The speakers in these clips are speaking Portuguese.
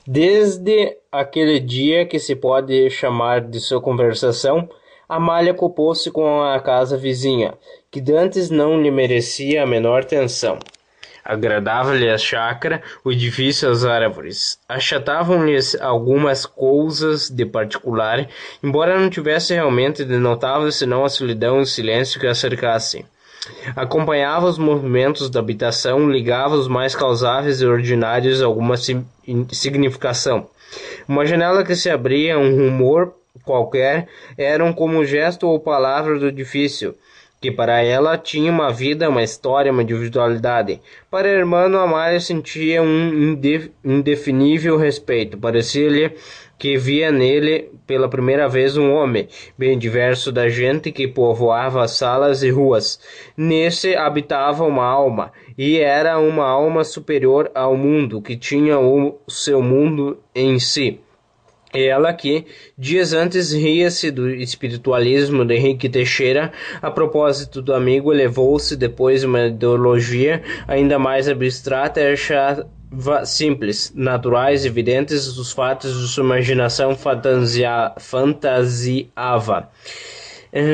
Desde aquele dia que se pode chamar de sua conversação, Amália ocupou-se com a casa vizinha, que dantes não lhe merecia a menor atenção. Agradava-lhe a chácara, o edifício e as árvores. Achatavam-lhe algumas coisas de particular, embora não tivesse realmente de notável senão a solidão e o silêncio que a cercassem. Acompanhava os movimentos da habitação, ligava os mais causáveis e ordinários a alguma significação. Uma janela que se abria, um rumor qualquer, eram como gesto ou palavra do edifício, que para ela tinha uma vida, uma história, uma individualidade. Para a irmã, Amália sentia um indefinível respeito. Parecia-lhe que via nele pela primeira vez um homem, bem diverso da gente que povoava as salas e ruas. Nesse habitava uma alma, e era uma alma superior ao mundo, que tinha o seu mundo em si. Ela que, dias antes, ria-se do espiritualismo de Henrique Teixeira, a propósito do amigo, elevou-se depois uma ideologia ainda mais abstrata e achava simples, naturais, evidentes os fatos de sua imaginação fantasiava.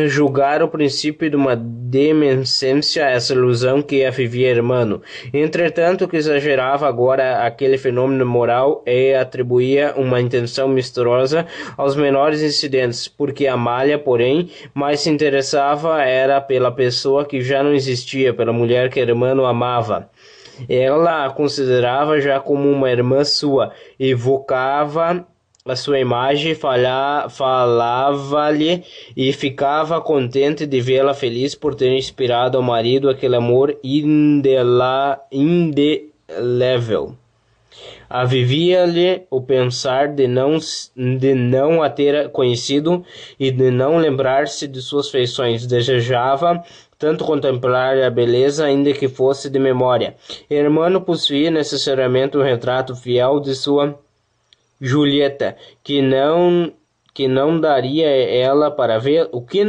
Julgar o princípio de uma demência essa ilusão que a vivia irmão. Entretanto, que exagerava agora aquele fenômeno moral e atribuía uma intenção misteriosa aos menores incidentes, porque Amália, porém, mais se interessava era pela pessoa que já não existia, pela mulher que a irmã amava. Ela a considerava já como uma irmã sua, evocava a sua imagem, falava-lhe e ficava contente de vê-la feliz por ter inspirado ao marido aquele amor indelével. Avivia-lhe o pensar de não a ter conhecido e de não lembrar-se de suas feições. Desejava tanto contemplar a beleza, ainda que fosse de memória. Hermano possuía necessariamente um retrato fiel de sua Julieta, que não daria ela para ver, que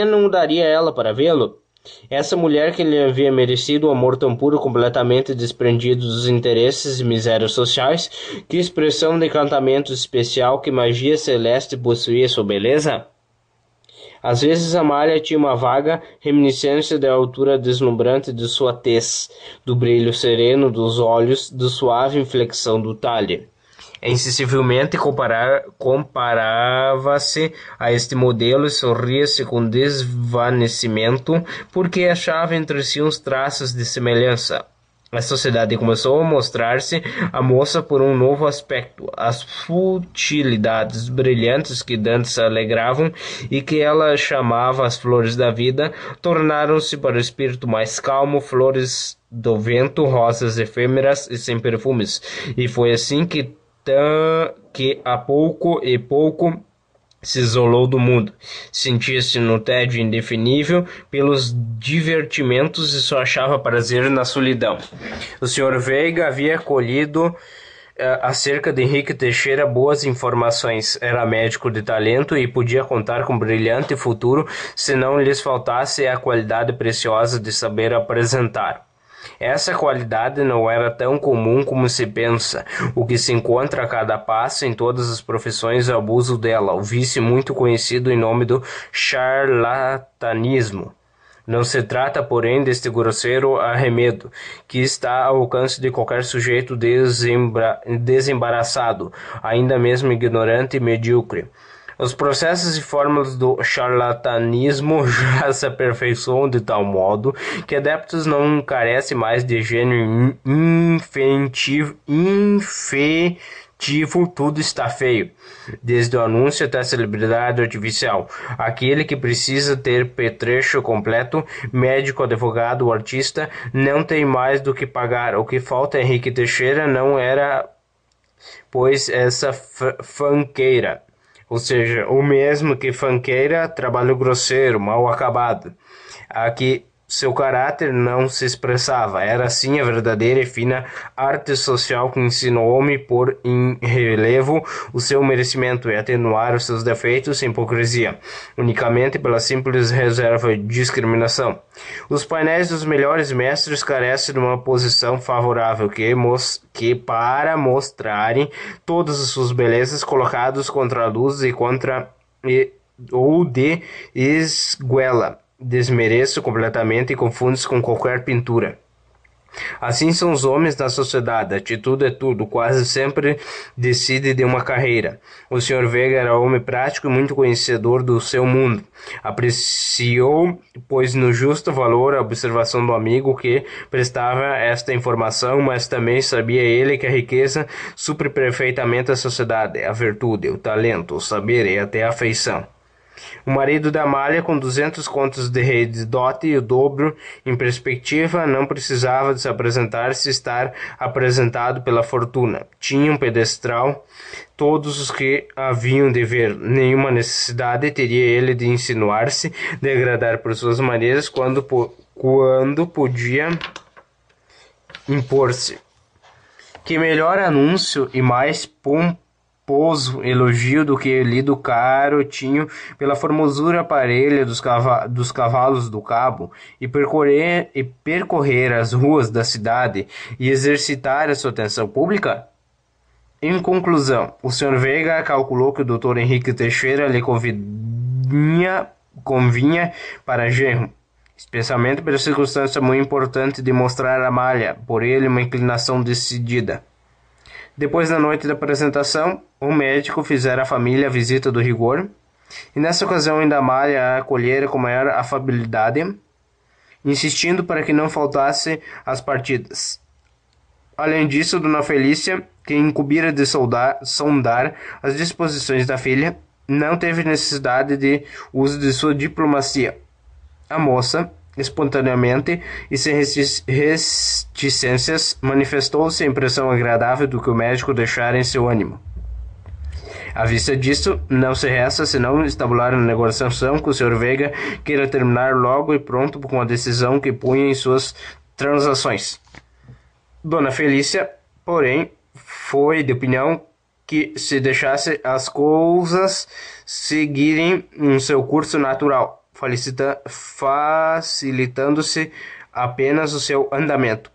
não daria ela para vê-lo? Essa mulher que lhe havia merecido um amor tão puro, completamente desprendido dos interesses e misérias sociais, que expressão de encantamento especial, que magia celeste possuía sua beleza? Às vezes Amália tinha uma vaga reminiscência da altura deslumbrante de sua tez, do brilho sereno dos olhos, da suave inflexão do talhe. Insensivelmente comparava-se a este modelo e sorria-se com desvanecimento, porque achava entre si uns traços de semelhança. A sociedade começou a mostrar-se a moça por um novo aspecto. As futilidades brilhantes que dantes alegravam e que ela chamava as flores da vida tornaram-se para o espírito mais calmo flores do vento, rosas efêmeras e sem perfumes. E foi assim que a pouco e pouco se isolou do mundo. Sentia-se no tédio indefinível pelos divertimentos e só achava prazer na solidão. O Sr. Veiga havia colhido acerca de Henrique Teixeira boas informações. Era médico de talento e podia contar com um brilhante futuro se não lhes faltasse a qualidade preciosa de saber apresentar. Essa qualidade não era tão comum como se pensa. O que se encontra a cada passo em todas as profissões é o abuso dela, o vício muito conhecido em nome do charlatanismo. Não se trata, porém, deste grosseiro arremedo, que está ao alcance de qualquer sujeito desembaraçado, ainda mesmo ignorante e medíocre. Os processos e fórmulas do charlatanismo já se aperfeiçoam de tal modo que adeptos não carecem mais de gênio infetivo, tudo está feio, desde o anúncio até a celebridade artificial. Aquele que precisa ter petrecho completo, médico, advogado, artista, não tem mais do que pagar. O que falta a Henrique Teixeira não era, pois, essa fanqueira. Ou seja, o mesmo que fanqueira, trabalho grosseiro, mal acabado. seu caráter não se expressava. Era assim a verdadeira e fina arte social que ensina o homem pôr em relevo o seu merecimento e atenuar os seus defeitos sem hipocrisia, unicamente pela simples reserva de discriminação. Os painéis dos melhores mestres carecem de uma posição favorável que para mostrarem todas as suas belezas colocados contra a luz ou de esguela. Desmereço completamente e confunde-se com qualquer pintura. Assim são os homens da sociedade, atitude é tudo, quase sempre decide de uma carreira. O Sr. Vega era homem prático e muito conhecedor do seu mundo. Apreciou, pois, no justo valor a observação do amigo que prestava esta informação, mas também sabia ele que a riqueza supre perfeitamente a sociedade, a virtude, o talento, o saber e até a afeição. O marido da Amália, com 200 contos de rei de dote e o dobro em perspectiva, não precisava de se apresentar se estar apresentado pela fortuna. Tinha um pedestral todos os que haviam de ver. Nenhuma necessidade teria ele de insinuar-se, de agradar por suas maneiras, quando podia impor-se. Que melhor anúncio e mais pomposo elogio do que lido carotinho pela formosura parelha dos cavalos do cabo e percorrer as ruas da cidade e exercitar a sua atenção pública? Em conclusão, o Sr. Veiga calculou que o Dr. Henrique Teixeira lhe convinha para genro, especialmente pela circunstância muito importante de mostrar a Amália, por ele, uma inclinação decidida. Depois da noite da apresentação, o médico fizera à família a visita do rigor, e nessa ocasião ainda Amália a acolhera com maior afabilidade, insistindo para que não faltasse às partidas. Além disso, Dona Felícia, que incumbira de sondar as disposições da filha, não teve necessidade de uso de sua diplomacia. A moça, espontaneamente e sem reticências, manifestou-se a impressão agradável do que o médico deixara em seu ânimo. À vista disso, não se resta senão estabular uma negociação que o Sr. Veiga queira terminar logo e pronto com a decisão que punha em suas transações. Dona Felícia, porém, foi de opinião que se deixasse as coisas seguirem em seu curso natural, facilitando-se apenas o seu andamento.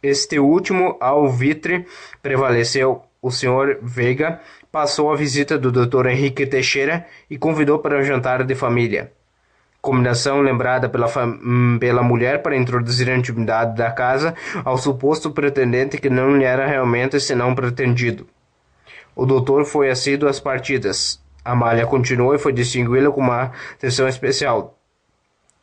Este último alvitre prevaleceu. O Sr. Veiga passou a visita do Dr. Henrique Teixeira e convidou para um jantar de família. Combinação lembrada pela mulher para introduzir a intimidade da casa ao suposto pretendente que não lhe era realmente senão pretendido. O doutor foi assíduo às partidas. Amália continuou e foi distingui-la com uma atenção especial,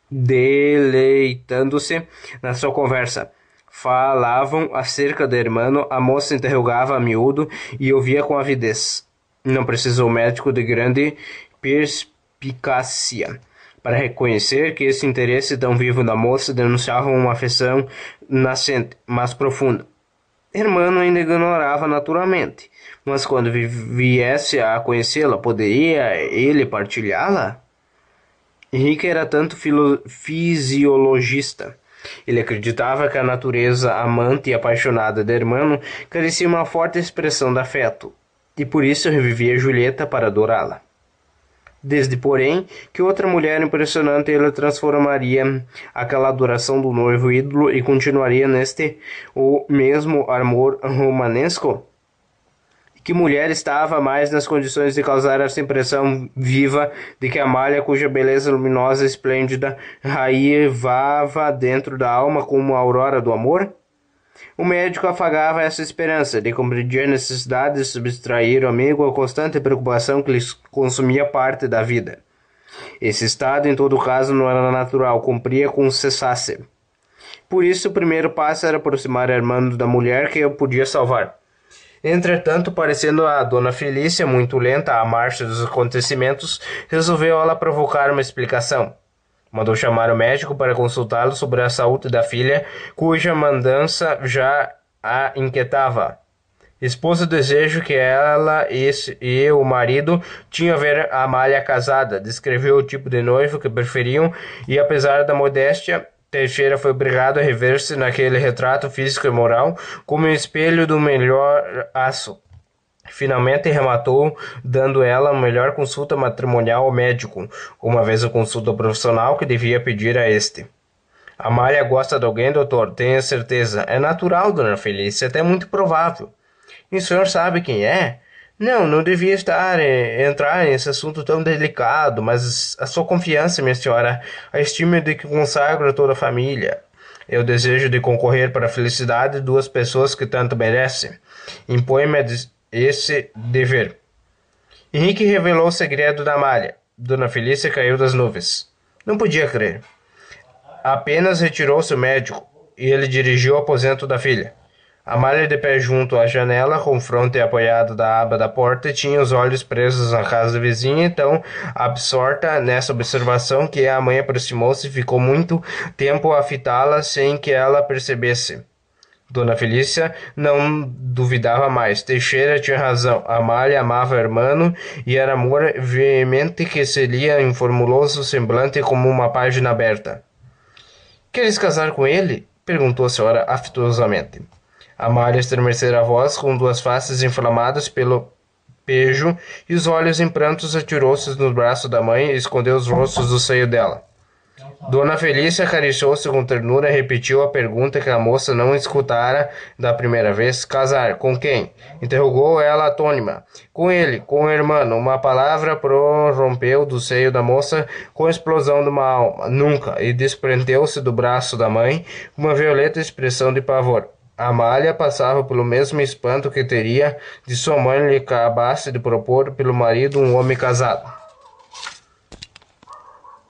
deleitando-se na sua conversa. Falavam acerca do irmão, a moça interrogava a miúdo e ouvia com avidez. Não precisou o médico de grande perspicácia para reconhecer que esse interesse tão vivo da moça denunciava uma afeição nascente, mas profunda. Irmão ainda ignorava naturalmente, mas quando viesse a conhecê-la, poderia ele partilhá-la? Henrique era tanto fisiologista. Ele acreditava que a natureza amante e apaixonada da irmã carecia uma forte expressão de afeto, e por isso revivia Julieta para adorá-la. Desde, porém, que outra mulher impressionante ele transformaria aquela adoração do noivo ídolo e continuaria neste o mesmo amor romanesco? Que mulher estava mais nas condições de causar essa impressão viva de que Amália, cuja beleza luminosa e esplêndida raivava dentro da alma como a aurora do amor? O médico afagava essa esperança de compreender a necessidade de subtrair o amigo à constante preocupação que lhe consumia parte da vida. Esse estado, em todo caso, não era natural, cumpria com cessasse. Por isso, o primeiro passo era aproximar Armando da mulher que o podia salvar. Entretanto, parecendo a Dona Felícia muito lenta à marcha dos acontecimentos, resolveu ela provocar uma explicação. Mandou chamar o médico para consultá-lo sobre a saúde da filha, cuja mandança já a inquietava. Expôs o desejo que ela e o marido tinham a ver a Amália casada, descreveu o tipo de noivo que preferiam e, apesar da modéstia Teixeira foi obrigado a rever-se naquele retrato físico e moral como um espelho do melhor aço. Finalmente rematou, dando ela a melhor consulta matrimonial ao médico, uma vez a consulta profissional que devia pedir a este. Amália gosta de alguém, doutor? Tenha certeza. É natural, dona Felícia, até muito provável. E o senhor sabe quem é? Não devia entrar nesse assunto tão delicado, mas a sua confiança, minha senhora, a estima de que consagro a toda a família. Eu desejo de concorrer para a felicidade de duas pessoas que tanto merecem. Impõe-me esse dever. Henrique revelou o segredo da Amália. Dona Felícia caiu das nuvens. Não podia crer. Apenas retirou-se o médico e ele dirigiu ao aposento da filha. Amália, de pé junto à janela, com o fronte apoiado da aba da porta, tinha os olhos presos na casa vizinha, tão absorta nessa observação que a mãe aproximou-se e ficou muito tempo a fitá-la sem que ela percebesse. Dona Felícia não duvidava mais. Teixeira tinha razão. Amália amava o irmão e era amor veemente que se lia em formuloso semblante como uma página aberta. Queres casar com ele? Perguntou a senhora afetuosamente. Amália estremecera a voz, com duas faces inflamadas pelo pejo e os olhos em prantos, atirou-se no braço da mãe e escondeu os rostos do seio dela. Dona Felícia acariciou-se com ternura e repetiu a pergunta que a moça não escutara da primeira vez. Casar? Com quem? Interrogou ela atônima. Com ele, com o irmão. Uma palavra prorrompeu do seio da moça com a explosão de uma alma. Nunca! E desprendeu-se do braço da mãe com uma violenta expressão de pavor. Amália passava pelo mesmo espanto que teria de sua mãe lhe acabasse de propor pelo marido um homem casado.